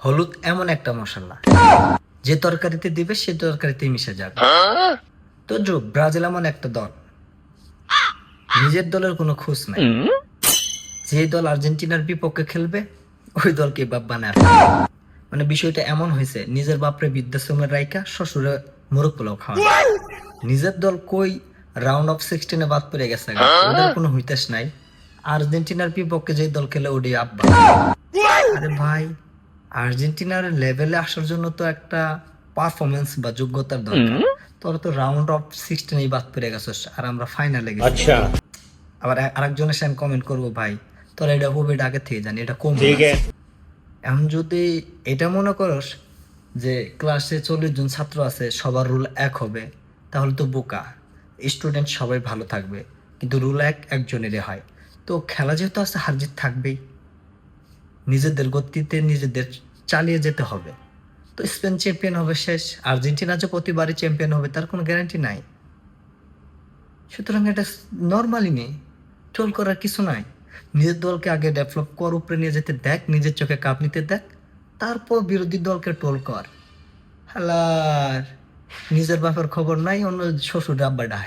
হলুদ এমন একটা মশলা যে তরকারিতে দিবে সে তরকারিতে মিশে যাবে। তো ব্রাজিল এমন একটা দল, নিজের দলের কোনো খোঁজ নাই। যে দল আর্জেন্টিনার বিপক্ষে খেলবে ওই দলকে বাপ বানায় ফেলে। মানে বিষয়টা এমন হয়েছে, নিজের বাপরে বৃদ্ধাশ্রমের রাইকা শ্বশুরে মোরগ পোলাও খাওয়া। নিজের দল কই রাউন্ড অফ 16 বাদ পড়ে গেছে, ওদের কোনো হইতেস নাই। আর্জেন্টিনার বিপক্ষে যে দল খেলে ওডি আব্বা। আরে ভাই, আর্জেন্টিনার লেভেলে আসার জন্য তো একটা পারফরমেন্স বা যোগ্যতার দরকার। তোরা তো রাউন্ড অফ 16 বাদ পড়ে গেছিস আর আমরা ফাইনালে গেছি। अच्छा আবার আরেকজনের সাথে আমি কমেন্ট করবো, ভাই তোরা এটা হবে, এটা আগে থেকে জানি, এটা কম। ठीक है এখন যদি এটা মনে করস যে ক্লাসে 40 জন ছাত্র আছে সবার রুল এক হবে, তাহলে তো বোকা। স্টুডেন্ট সবাই ভালো থাকবে কিন্তু রুল একজনেরই হয়। তো খেলা যেহেতু আছে, হার জিত থাকবেই। নিজেদের গতিতে নিজেদের চালিয়ে যেতে হবে। তো স্পেন চ্যাম্পিয়ন হবে শেষ, আর্জেন্টিনা যে প্রতিবারই চ্যাম্পিয়ন হবে তার কোনো গ্যারান্টি নাই। সুতরাং এটা নর্মালি নেই, ট্রোল করার কিছু নাই। নিজের দলকে আগে ডেভেলপ কর, উপরে নিয়ে যেতে দেখ, নিজের চোখে কাপ নিতে দেখ, তারপর বিরোধী দলকে ট্রোল কর। হালার নিজের বাপের খবর নাই, অন্য শ্বশুর আব্বা ডায়।